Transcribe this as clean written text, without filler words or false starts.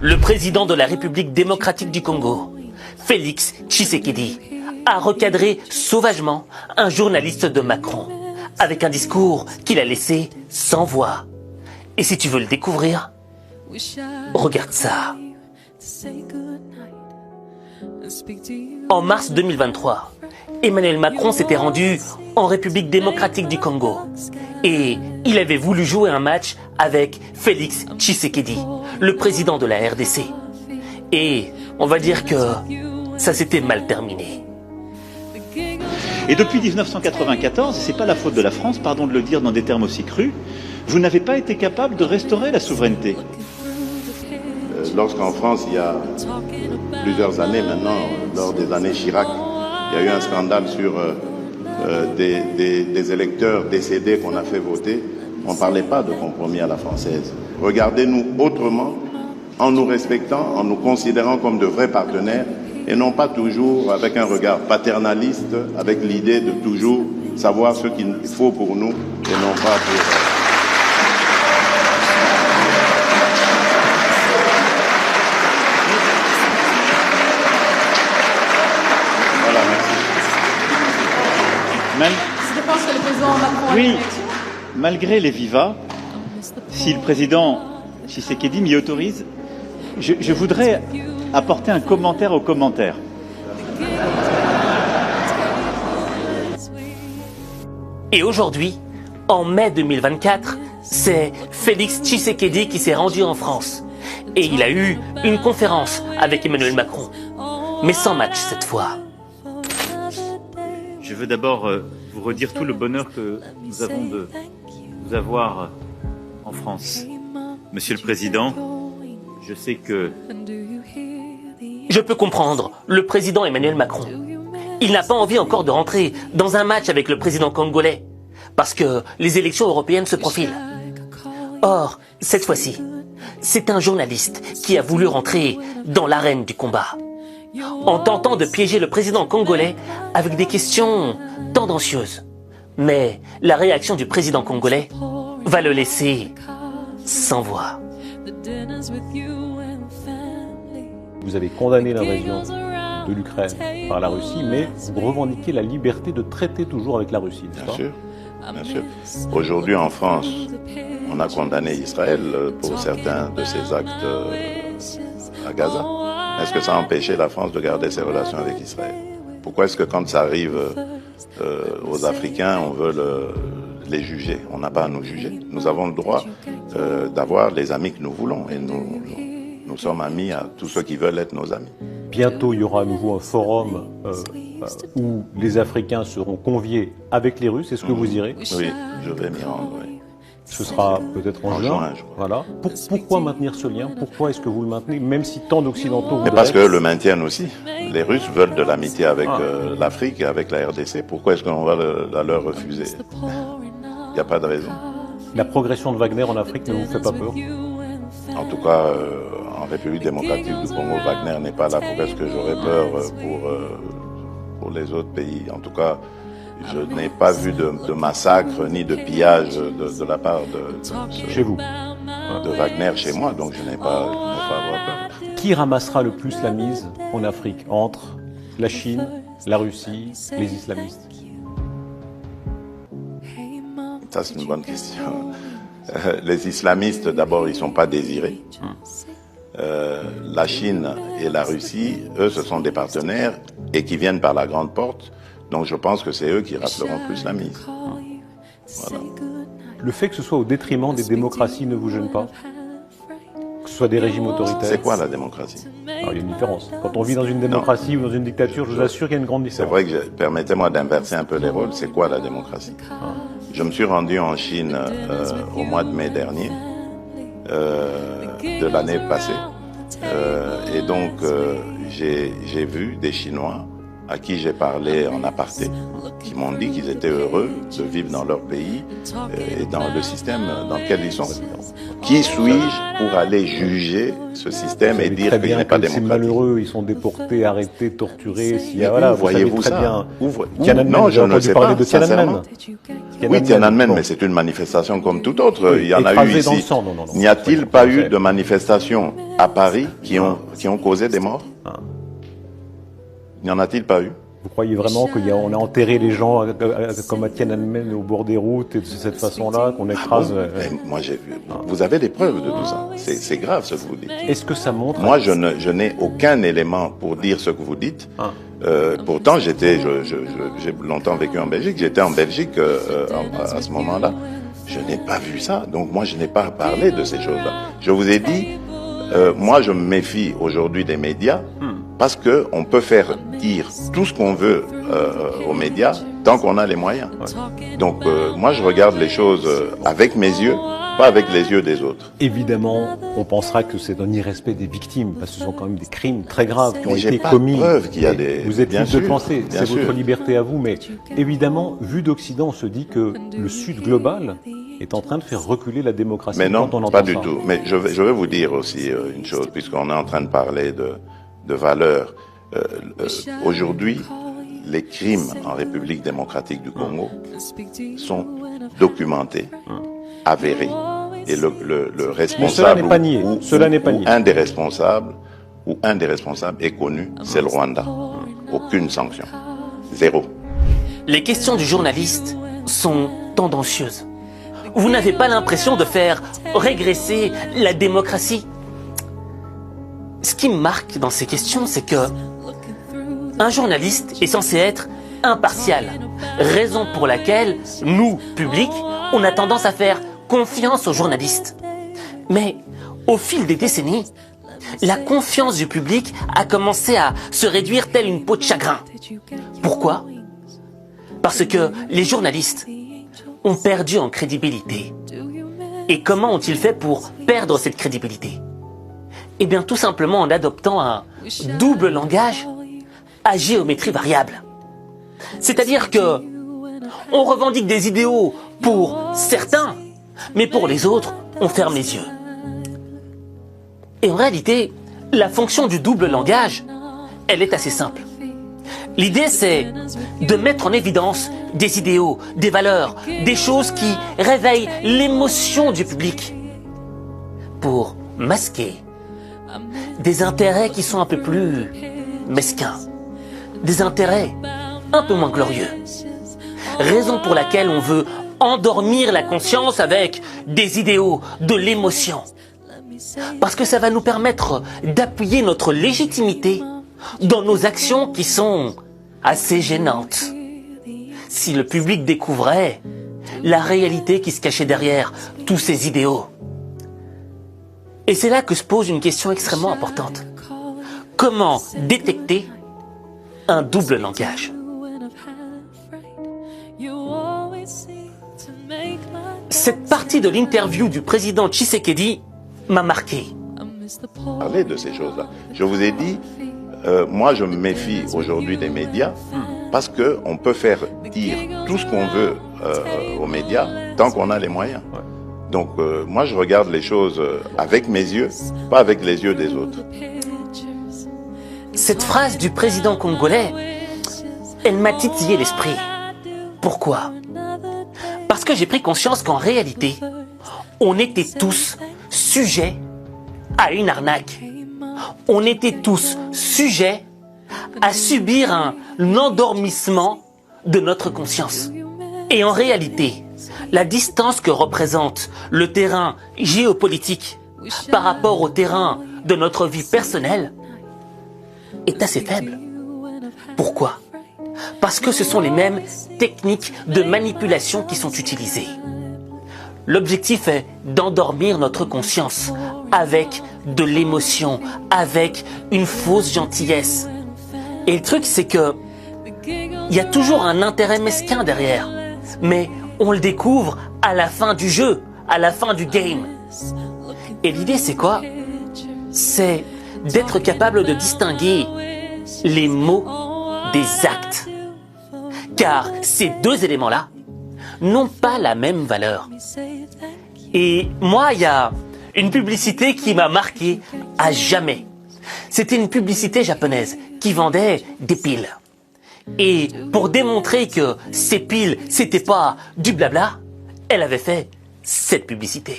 Le président de la République démocratique du Congo, Félix Tshisekedi, a recadré sauvagement un journaliste de Macron, avec un discours qu'il a laissé sans voix. Et si tu veux le découvrir, regarde ça. En mars 2023, Emmanuel Macron s'était rendu en République démocratique du Congo et il avait voulu jouer un match avec Félix Tshisekedi, le président de la RDC. Et on va dire que ça s'était mal terminé. Et depuis 1994, et c'est pas la faute de la France, pardon de le dire dans des termes aussi crus, vous n'avez pas été capable de restaurer la souveraineté. Lorsqu'en France, il y a plusieurs années maintenant, lors des années Chirac, il y a eu un scandale sur des électeurs décédés qu'on a fait voter, on ne parlait pas de compromis à la française. Regardez-nous autrement, en nous respectant, en nous considérant comme de vrais partenaires, et non pas toujours avec un regard paternaliste, avec l'idée de toujours savoir ce qu'il faut pour nous, et non pas pour... Je pense que le président Macron a oui, malgré les vivas, si le président Tshisekedi m'y autorise, je voudrais apporter un commentaire au commentaire. Et aujourd'hui, en mai 2024, c'est Félix Tshisekedi qui s'est rendu en France. Et il a eu une conférence avec Emmanuel Macron. Mais sans match cette fois. Je veux d'abord vous redire tout le bonheur que nous avons de vous avoir en France. Monsieur le Président, je sais que... Je peux comprendre le président Emmanuel Macron. Il n'a pas envie encore de rentrer dans un match avec le président congolais, parce que les élections européennes se profilent. Or, cette fois-ci, c'est un journaliste qui a voulu rentrer dans l'arène du combat, en tentant de piéger le président congolais avec des questions tendancieuses. Mais la réaction du président congolais va le laisser sans voix. Vous avez condamné l'invasion de l'Ukraine par la Russie, mais vous revendiquez la liberté de traiter toujours avec la Russie, n'est-ce pas ? Bien sûr. Aujourd'hui en France, on a condamné Israël pour certains de ses actes à Gaza. Est-ce que ça a empêché la France de garder ses relations avec Israël? Pourquoi est-ce que quand ça arrive aux Africains, on veut les juger? On n'a pas à nous juger. Nous avons le droit d'avoir les amis que nous voulons et nous sommes amis à tous ceux qui veulent être nos amis. Bientôt, il y aura à nouveau un forum où les Africains seront conviés avec les Russes. Est-ce que vous irez? Oui, je vais m'y rendre, oui. Ce sera peut-être en juin. Je crois. Voilà. Pourquoi maintenir ce lien? Pourquoi est-ce que vous le maintenez, même si tant d'Occidentaux Mais parce qu'eux le maintiennent aussi. Les Russes veulent de l'amitié avec l'Afrique et avec la RDC. Pourquoi est-ce qu'on va la leur refuser? Il n'y a pas de raison. La progression de Wagner en Afrique ne vous fait pas peur? En tout cas, en République démocratique du Congo, Wagner n'est pas là. Pourquoi est-ce que j'aurais peur pour les autres pays? En tout cas, je n'ai pas vu de massacre ni de pillage de la part chez vous, de Wagner chez moi, donc je n'ai pas à avoir peur. Qui ramassera le plus la mise en Afrique entre la Chine, la Russie, les islamistes? Ça, c'est une bonne question. Les islamistes, d'abord, ils ne sont pas désirés. La Chine et la Russie, eux, ce sont des partenaires et qui viennent par la grande porte. Donc je pense que c'est eux qui rafleront plus la mise. Voilà. Le fait que ce soit au détriment des démocraties ne vous gêne pas? Que ce soit des régimes autoritaires? C'est quoi la démocratie? Alors, il y a une différence. Quand on vit dans une démocratie ou dans une dictature, je vous assure qu'il y a une grande différence. C'est vrai que, permettez-moi d'inverser un peu les rôles, c'est quoi la démocratie? Je me suis rendu en Chine au mois de mai dernier, de l'année passée, et donc j'ai vu des Chinois à qui j'ai parlé en aparté, qui m'ont dit qu'ils étaient heureux de vivre dans leur pays et dans le système dans lequel ils sont résidents. Qui suis-je pour aller juger ce système et dire qu'il n'est pas démocratique? C'est malheureux, ils sont déportés, arrêtés, torturés. Voyez-vous ça? Non, je ne sais pas, sincèrement. Oui, Tiananmen, mais c'est une manifestation comme toute autre. Il y en a eu ici. N'y a-t-il pas eu de manifestations à Paris qui ont causé des morts? N'y en a-t-il pas eu? Vous croyez vraiment qu'on a enterré les gens comme à Tiananmen au bord des routes et de cette façon-là, qu'on écrase... Moi, j'ai vu. Vous avez des preuves de tout ça. C'est grave ce que vous dites. Est-ce que ça montre... Moi, je n'ai aucun élément pour dire ce que vous dites. Pourtant, j'ai longtemps vécu en Belgique. J'étais en Belgique à ce moment-là. Je n'ai pas vu ça. Donc moi, je n'ai pas parlé de ces choses-là. Je vous ai dit, moi, je me méfie aujourd'hui des médias. Parce que on peut faire dire tout ce qu'on veut aux médias tant qu'on a les moyens. Donc moi je regarde les choses avec mes yeux, pas avec les yeux des autres. Évidemment, on pensera que c'est un irrespect des victimes, parce que ce sont quand même des crimes très graves qui ont été J'ai commis. pas de preuve qu'il y a des... Vous êtes libre de penser, c'est sûr. votre liberté à vous, mais évidemment, vu d'Occident, on se dit que le Sud global est en train de faire reculer la démocratie. Mais non, quand on entend pas du ça. tout. Mais je vais vous dire aussi une chose, puisqu'on est en train de parler de valeurs. Aujourd'hui, les crimes en République démocratique du Congo sont documentés, avérés. Et le responsable ou un des responsables est connu, c'est le Rwanda. Aucune sanction. Zéro. Les questions du journaliste sont tendancieuses. Vous n'avez pas l'impression de faire régresser la démocratie. Ce qui me marque dans ces questions, c'est que un journaliste est censé être impartial. Raison pour laquelle, nous, public, on a tendance à faire confiance aux journalistes. Mais, au fil des décennies, la confiance du public a commencé à se réduire telle une peau de chagrin. Pourquoi? Parce que les journalistes ont perdu en crédibilité. Et comment ont-ils fait pour perdre cette crédibilité? Eh bien, tout simplement en adoptant un double langage à géométrie variable. C'est-à-dire que on revendique des idéaux pour certains, mais pour les autres, on ferme les yeux. Et en réalité, la fonction du double langage, elle est assez simple. L'idée, c'est de mettre en évidence des idéaux, des valeurs, des choses qui réveillent l'émotion du public pour masquer des intérêts qui sont un peu plus mesquins, des intérêts un peu moins glorieux. Raison pour laquelle on veut endormir la conscience avec des idéaux, de l'émotion. Parce que ça va nous permettre d'appuyer notre légitimité dans nos actions qui sont assez gênantes. Si le public découvrait la réalité qui se cachait derrière tous ces idéaux. Et c'est là que se pose une question extrêmement importante. Comment détecter un double langage? Cette partie de l'interview du président Tshisekedi m'a marqué. Parler de ces choses-là. Je vous ai dit, moi je me méfie aujourd'hui des médias parce que on peut faire dire tout ce qu'on veut aux médias tant qu'on a les moyens. Donc moi je regarde les choses avec mes yeux, pas avec les yeux des autres. Cette phrase du président congolais, elle m'a titillé l'esprit. Pourquoi? Parce que j'ai pris conscience qu'en réalité, on était tous sujets à une arnaque. On était tous sujets à subir un endormissement de notre conscience. Et en réalité, la distance que représente le terrain géopolitique par rapport au terrain de notre vie personnelle est assez faible. Pourquoi? Parce que ce sont les mêmes techniques de manipulation qui sont utilisées. L'objectif est d'endormir notre conscience avec de l'émotion, avec une fausse gentillesse. Et le truc, c'est que il y a toujours un intérêt mesquin derrière. Mais on le découvre à la fin du jeu, à la fin du game. Et l'idée, c'est quoi? C'est d'être capable de distinguer les mots des actes. Car ces deux éléments-là n'ont pas la même valeur. Et moi, il y a Une publicité qui m'a marqué à jamais. C'était une publicité japonaise qui vendait des piles. Et pour démontrer que ces piles, c'était pas du blabla, elle avait fait cette publicité.